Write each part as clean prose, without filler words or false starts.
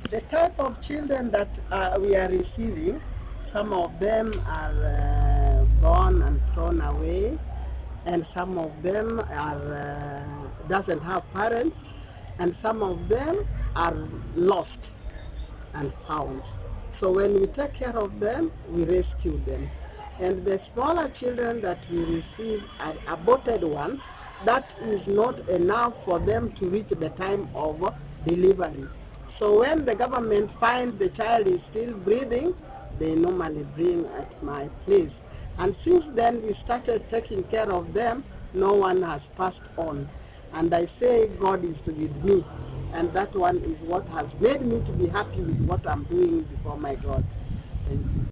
The type of children that we are receiving, some of them are born and thrown away, and some of them are doesn't have parents, and some of them are lost and found. So when we take care of them, we rescue them. And the smaller children that we receive are aborted ones. That is not enough for them to reach the time of delivery. So when the government finds the child is still breathing, they normally bring at my place. And since then we started taking care of them, no one has passed on. And I say God is with me. And that one is what has made me to be happy with what I'm doing before my God. Thank you.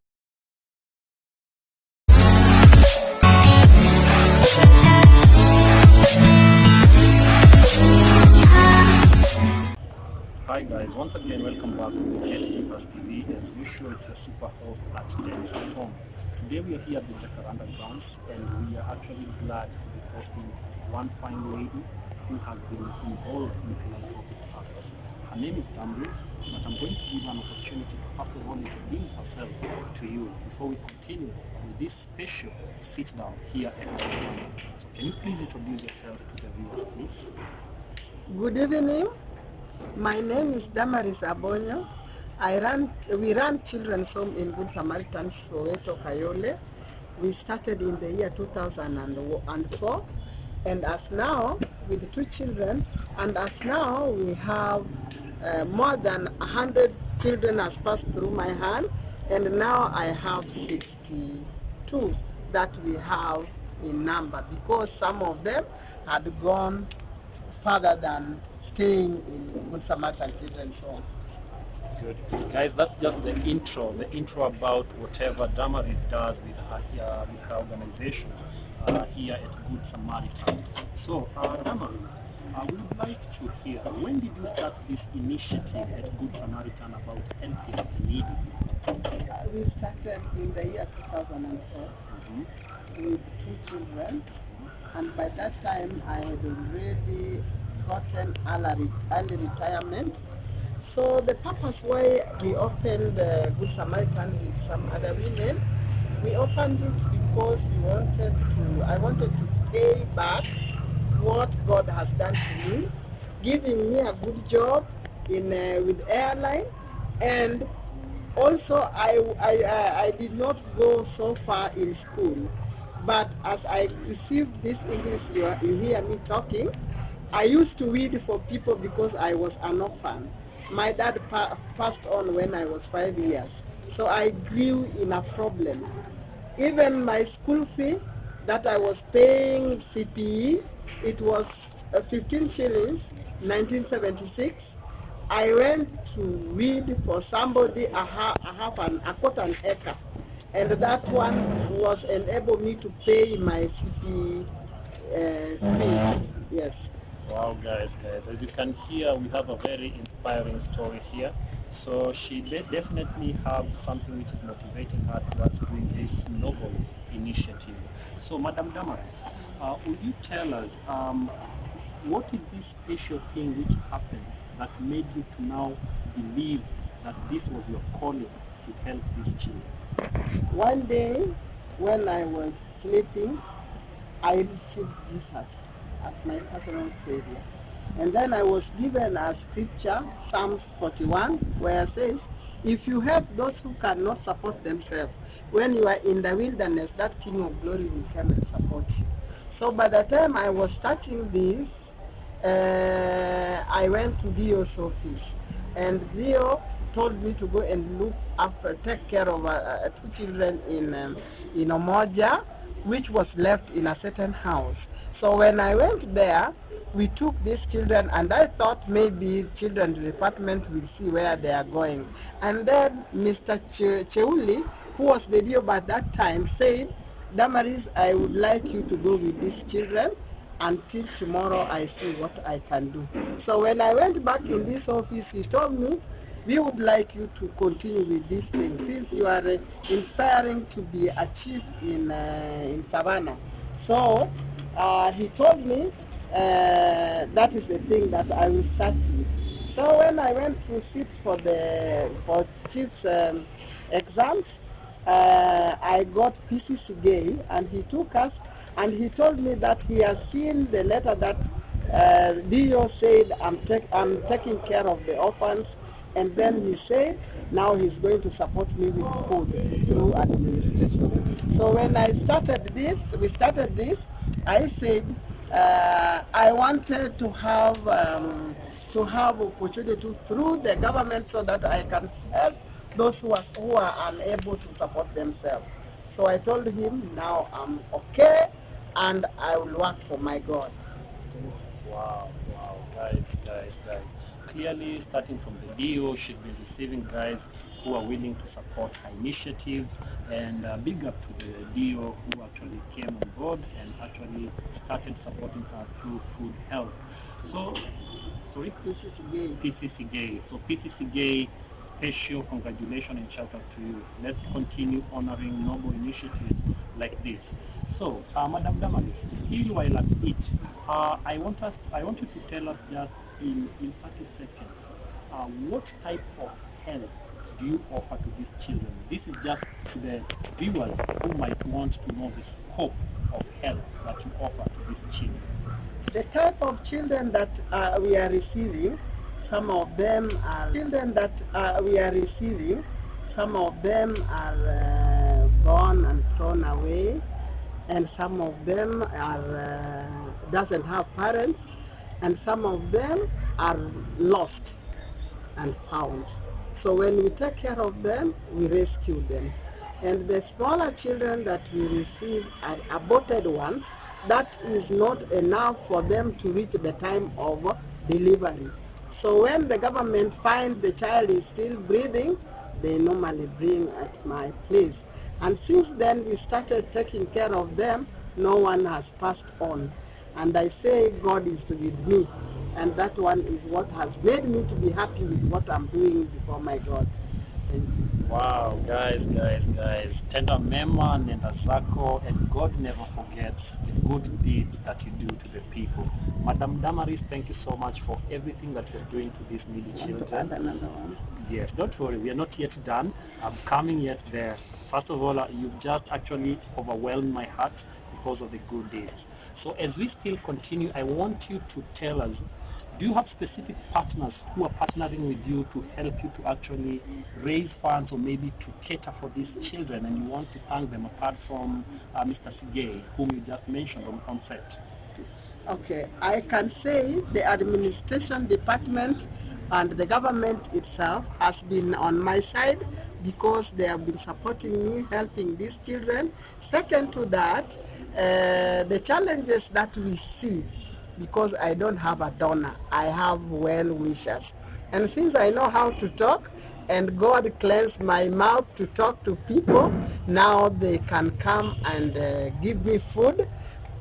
Hi guys, once again welcome back to XXXX TV. As usual, it's your super host at Dennis Tom. Today we are here at the Jacaranda grounds, and we are actually glad to be hosting one fine lady who has been involved in philanthropic acts. Her name is Damaris, but I'm going to give her an opportunity to first of all introduce herself to you before we continue with this special sit down here at Jacaranda. So can you please introduce yourself to the viewers, please? Good evening. My name is Damaris Abonyo. We run children's home in Good Samaritan, Soweto, Kayole. We started in the year 2004, and as now with 2 children, and as now we have more than 100 children has passed through my hand, and now I have 62 that we have in number, because some of them had gone further than staying in Good Samaritan Children's Home. Good. Guys, that's just the intro about whatever Damaris does with her organization here at Good Samaritan. So, Damaris, we would like to hear, when did you start this initiative at Good Samaritan about helping the needy? We started in the year 2004 with 2 children, and by that time I had already gotten early retirement. So the purpose why we opened Good Samaritan with some other women, we opened it because I wanted to pay back what God has done to me, giving me a good job in with airline, and also I did not go so far in school, but as I received this English you hear me talking, I used to read for people because I was an orphan. My dad passed on when I was 5 years, so I grew in a problem. Even my school fee that I was paying CPE, it was 15 shillings, 1976. I went to read for somebody a quarter an acre, and that one was enable me to pay my CPE fee. Yes. Wow, guys, as you can hear, we have a very inspiring story here. So she definitely have something which is motivating her towards doing this noble initiative. So, Madam Damaris, would you tell us what is this special thing which happened that made you to now believe that this was your calling to help these children? One day, when I was sleeping, I received Jesus as my personal Savior. And then I was given a scripture, Psalms 41, where it says, if you help those who cannot support themselves, when you are in the wilderness, that King of Glory will come and support you. So by the time I was starting this, I went to Dio's office, and Dio told me to go and take care of 2 children in Omoja, which was left in a certain house. So when I went there, we took these children, and I thought maybe children's department will see where they are going. And then Mr. Cheuli, who was the DO by that time, said, Damaris, I would like you to go with these children until tomorrow I see what I can do. So when I went back in this office, he told me, we would like you to continue with this thing, since you are inspiring to be a chief in Savannah. So he told me that is the thing that I will start with. So when I went to sit for chief's exams, I got PCC Gay, and he took us, and he told me that he has seen the letter that DO said I'm taking care of the orphans, and then he said now he's going to support me with food through administration. So when we started this, I said I wanted to have opportunity through the government so that I can help those who are unable to support themselves. So I told him now I'm okay and I will work for my God. Wow, guys. Clearly, starting from the DO, she's been receiving guys who are willing to support her initiatives, and big up to the DO who actually came on board and actually started supporting her through food help. So, sorry? PCC Gay. So PCC Gay, special congratulations and shout out to you. Let's continue honoring noble initiatives like this. So, Madam Damaris, still while at it, I want you to tell us just in 30 seconds, what type of help do you offer to these children? This is just to the viewers who might want to know the scope of help that you offer to these children. The type of children that we are receiving, some of them are born and thrown away, and some of them are doesn't have parents, and some of them are lost and found. So when we take care of them, we rescue them. And the smaller children that we receive are aborted ones. That is not enough for them to reach the time of delivery. So when the government finds the child is still breathing, they normally bring at my place. And since then we started taking care of them, no one has passed on. And I say God is with me. And that one is what has made me to be happy with what I'm doing before my God. Thank you. Wow, guys. Tenda mema nenda zako, and God never forgets the good deeds that you do to the people. Madam Damaris, thank you so much for everything that you're doing to these needy children. Yes, don't worry, we are not yet done. I'm coming yet there. First of all, you've just actually overwhelmed my heart because of the good deeds. So as we still continue, I want you to tell us, do you have specific partners who are partnering with you to help you to actually raise funds or maybe to cater for these children, and you want to thank them apart from Mr. Sigay, whom you just mentioned on set? Okay, I can say the administration department and the government itself has been on my side because they have been supporting me, helping these children. Second to that, the challenges that we see, because I don't have a donor, I have well-wishers. And since I know how to talk, and God cleansed my mouth to talk to people, now they can come and give me food.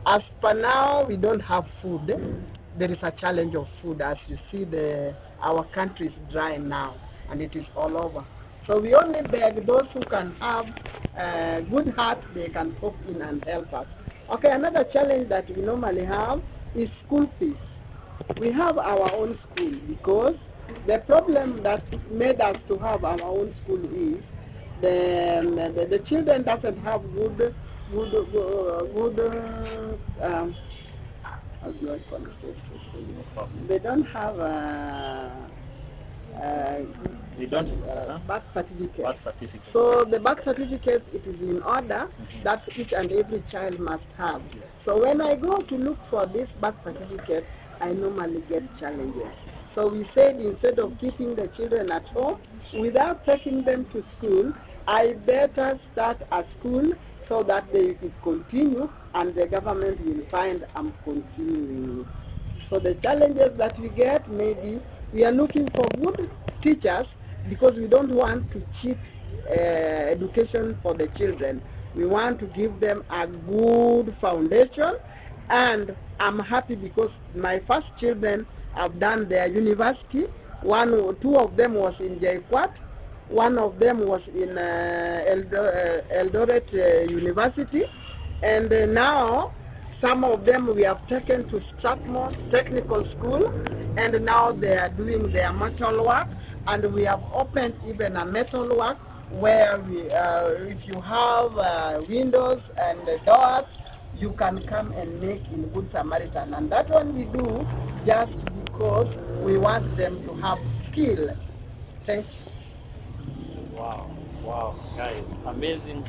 As per now, we don't have food. There is a challenge of food. As you see, our country is dry now, and it is all over. So we only beg those who can have good heart, they can pop in and help us. Okay, another challenge that we normally have is school fees. We have our own school because the problem that made us to have our own school is the children doesn't have good how do I call it? They don't have birth certificate. So the birth certificate, it is in order that each and every child must have. So when I go to look for this birth certificate, I normally get challenges. So we said instead of keeping the children at home without taking them to school, I better start a school so that they could continue and the government will find I'm continuing. So the challenges that we get, maybe we are looking for good teachers because we don't want to cheat education for the children. We want to give them a good foundation, and I'm happy because my first children have done their university. Two of them was in JKUAT, one of them was in Eldoret University, and now Some of them we have taken to Strathmore Technical School, and now they are doing their metal work. And we have opened even a metal work where we, if you have windows and doors, you can come and make in Good Samaritan. And that one we do just because we want them to have skill. Thank you. Wow, guys, amazing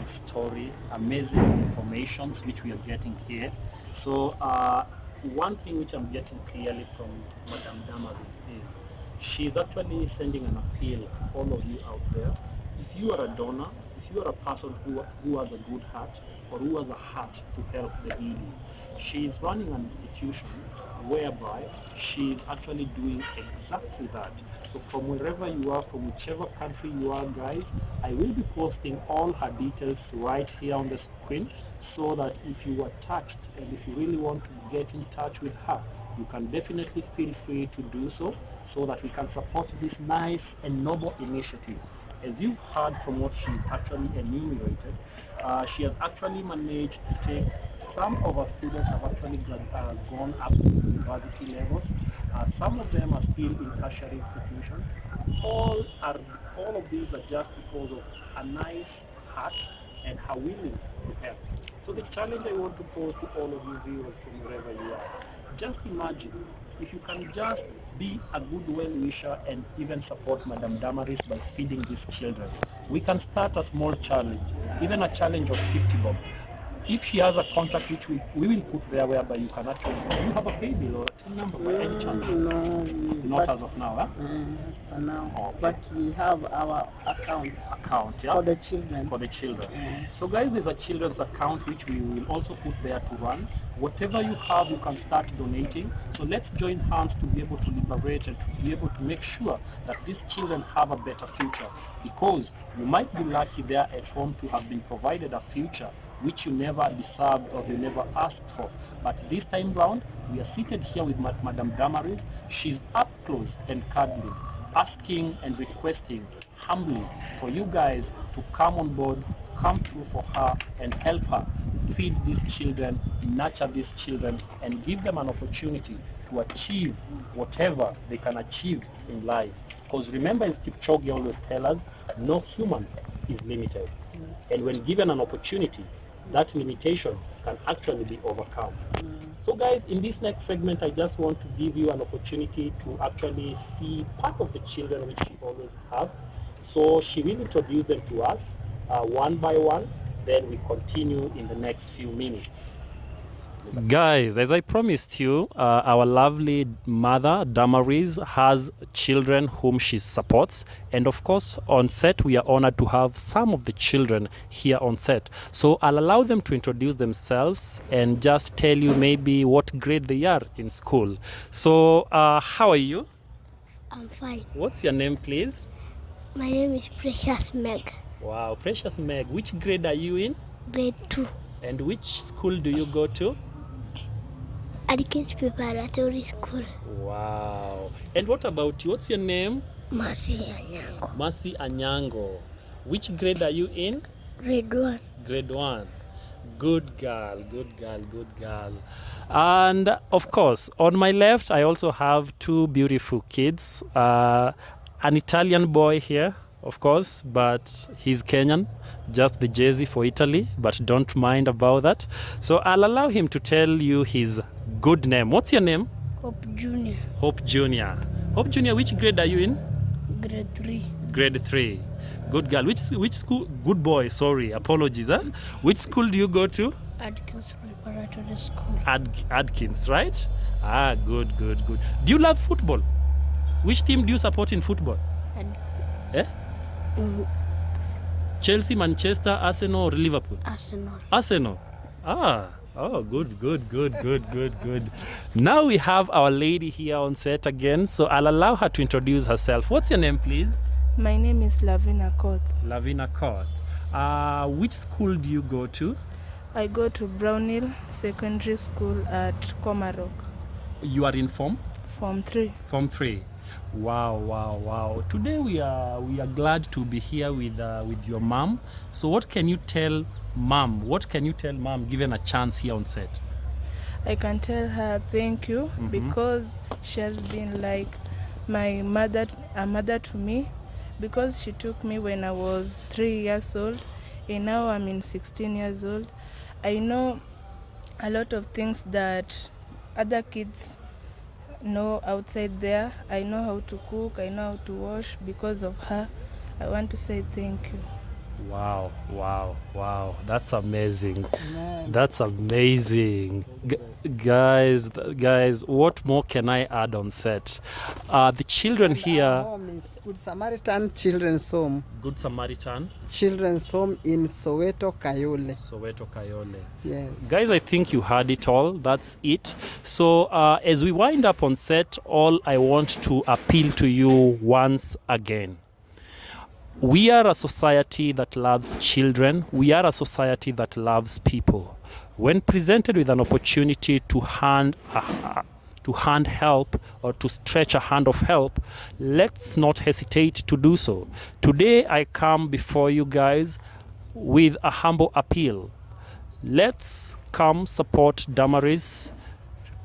story, amazing informations which we are getting here. So one thing which I'm getting clearly from Madam Damaris is she's actually sending an appeal to all of you out there. If you are a donor, if you are a person who has a good heart or who has a heart to help the needy, she is running an institution whereby she is actually doing exactly that. So from wherever you are, from whichever country you are, guys, I will be posting all her details right here on the screen, so that if you are touched and if you really want to get in touch with her, you can definitely feel free to do so that we can support this nice and noble initiative. As you've heard from what she's actually enumerated, she has actually managed to take some of our students have actually gone up to university levels. Some of them are still in tertiary institutions. All of these are just because of her nice heart and her willing to help. So the challenge I want to pose to all of you viewers from wherever you are, just imagine if you can just be a good well-wisher and even support Madam Damaris by feeding these children. We can start a small challenge, even a challenge of 50 bob. If she has a contact which we will put there, whereby you can actually, do you have a pay bill or a TIN number by any chance? No, not as of now, huh? As for now. Okay. But we have our account Yeah? for the children. For the children. So guys, there's a children's account which we will also put there to run. Whatever you have, you can start donating. So let's join hands to be able to liberate and to be able to make sure that these children have a better future. Because you might be lucky there at home to have been provided a future which you never deserved or you never asked for. But this time round, we are seated here with Madam Damaris. She's up close and cuddling, asking and requesting humbly for you guys to come on board, come through for her and help her feed these children, nurture these children, and give them an opportunity to achieve whatever they can achieve in life. Because remember, as Kipchoge always tells us, no human is limited. And when given an opportunity, that limitation can actually be overcome. So guys, in this next segment, I just want to give you an opportunity to actually see part of the children which she always have. So she will introduce them to us one by one, then we continue in the next few minutes. Guys, as I promised you, our lovely mother, Damaris, has children whom she supports. And of course, on set, we are honored to have some of the children here on set. So I'll allow them to introduce themselves and just tell you maybe what grade they are in school. So, how are you? I'm fine. What's your name, please? My name is Precious Meg. Wow, Precious Meg. Which grade are you in? Grade 2. And which school do you go to? Adkins Preparatory School. Wow. And what about you? What's your name? Mercy Anyango. Mercy Anyango. Which grade are you in? Grade 1. Grade 1. Good girl, good girl, good girl. And of course, on my left, I also have two beautiful kids. An Italian boy here, of course, but he's Kenyan. Just the jersey for Italy, but don't mind about that. So I'll allow him to tell you his good name. What's your name? Hope Junior. Hope Junior. Hope Junior, which grade are you in? Grade 3. Grade 3. Good girl. Which school? Good boy, sorry, apologies. Huh? Which school do you go to? Adkins Preparatory School. Adkins, right? Ah, good, good, good. Do you love football? Which team do you support in football? Chelsea, Manchester, Arsenal, or Liverpool? Arsenal. Arsenal. Oh, good. Now we have our lady here on set again, so I'll allow her to introduce herself. What's your name, please? My name is Lavina Koth. Lavina Koth. Which school do you go to? I go to Brownhill Secondary School at Komarok. You are in Form 3. Form 3. Wow. Today we are glad to be here with your mom. So what can you tell mom? Given a chance here on set? I can tell her thank you because she has been like a mother to me, because she took me when I was 3 years old and now I'm in 16 years old. I know a lot of things that other kids know outside there. I know how to cook, I know how to wash because of her. I want to say thank you. Wow. That's amazing. Amen. That's amazing. Guys, what more can I add on set? The children here... Our home is Good Samaritan Children's Home. Good Samaritan Children's Home in Soweto, Kayole. Yes. Guys, I think you heard it all. That's it. So as we wind up on set, all I want to appeal to you once again. We are a society that loves children. We are a society that loves people. When presented with an opportunity to hand help or to stretch a hand of help, let's not hesitate to do so. Today I come before you guys with a humble appeal. Let's come support Damaris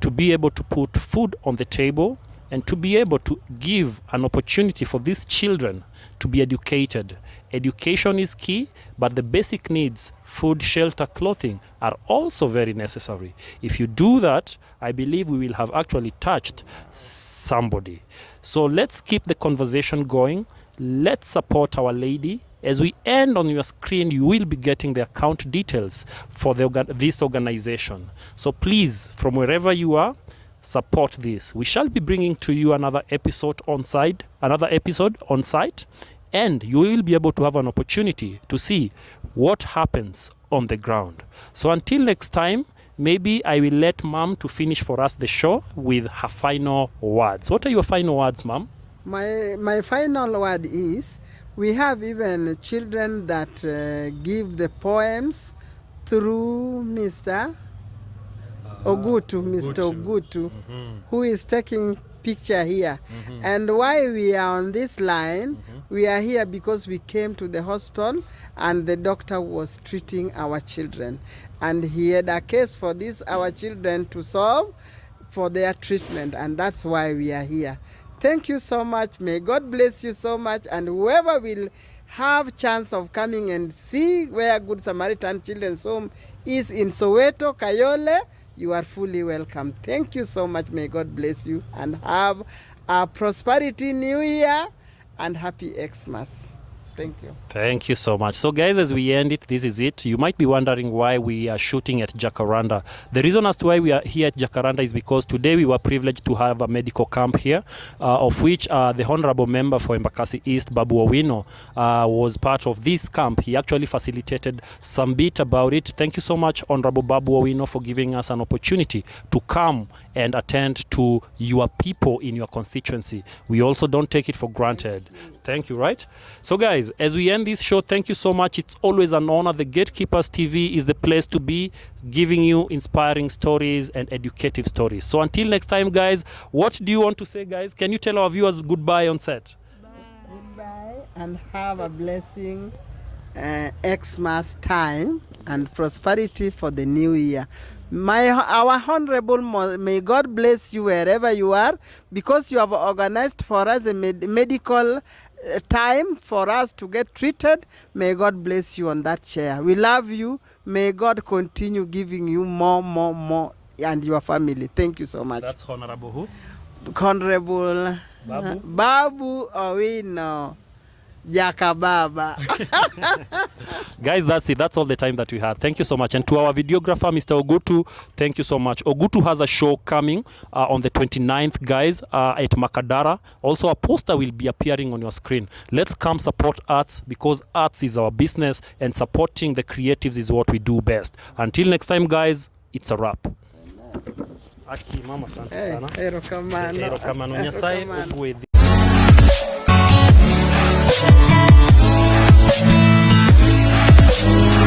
to be able to put food on the table and to be able to give an opportunity for these children to be educated. Education is key, but the basic needs, food, shelter, clothing, are also very necessary. If you do that, I believe we will have actually touched somebody. So let's keep the conversation going. Let's support Our Lady. As we end on your screen, you will be getting the account details for this organization. So please, from wherever you are, support this. We shall be bringing to you another episode on site, and you will be able to have an opportunity to see what happens on the ground. So until next time, maybe I will let Mom to finish for us the show with her final words. What are your final words, Mom? My final word is, we have even children that give the poems through Mr. Ogutu, who is taking picture here. And why we are on this line, we are here because we came to the hospital and the doctor was treating our children, and he had a case for our children to solve for their treatment, and that's why we are here. Thank you so much. May God bless you so much, and whoever will have chance of coming and see where Good Samaritan Children's Home is in Soweto, Kayole, you are fully welcome. Thank you so much. May God bless you and have a prosperity new year and happy Xmas. Thank you. Thank you so much. So guys, as we end it, this is it. You might be wondering why we are shooting at Jacaranda. The reason as to why we are here at Jacaranda is because today we were privileged to have a medical camp here, of which the Honorable Member for Embakasi East, Babu Owino, was part of this camp. He actually facilitated some bit about it. Thank you so much, Honorable Babu Owino, for giving us an opportunity to come and attend to your people in your constituency. We also don't take it for granted. Thank you, right? So guys, as we end this show, thank you so much. It's always an honor. The Gatekeepers TV is the place to be, giving you inspiring stories and educative stories. So until next time, guys, what do you want to say, guys? Can you tell our viewers goodbye on set? Goodbye and have a blessing Xmas time and prosperity for the new year. Our Honorable, may God bless you wherever you are, because you have organized for us a medical time for us to get treated. May God bless you on that chair. We love you. May God continue giving you more, and your family. Thank you so much. That's Honorable who? Honorable Babu Owino. Jakababa. Guys, that's it. That's all the time that we had. Thank you so much. And to our videographer, Mr. Ogutu, thank you so much. Ogutu has a show coming on the 29th, guys, at Makadara. Also, a poster will be appearing on your screen. Let's come support arts, because arts is our business and supporting the creatives is what we do best. Until next time, guys, it's a wrap. Aki, mama, asante sana. Erokamano. Nyasaye ogwedhi. We'll be right back.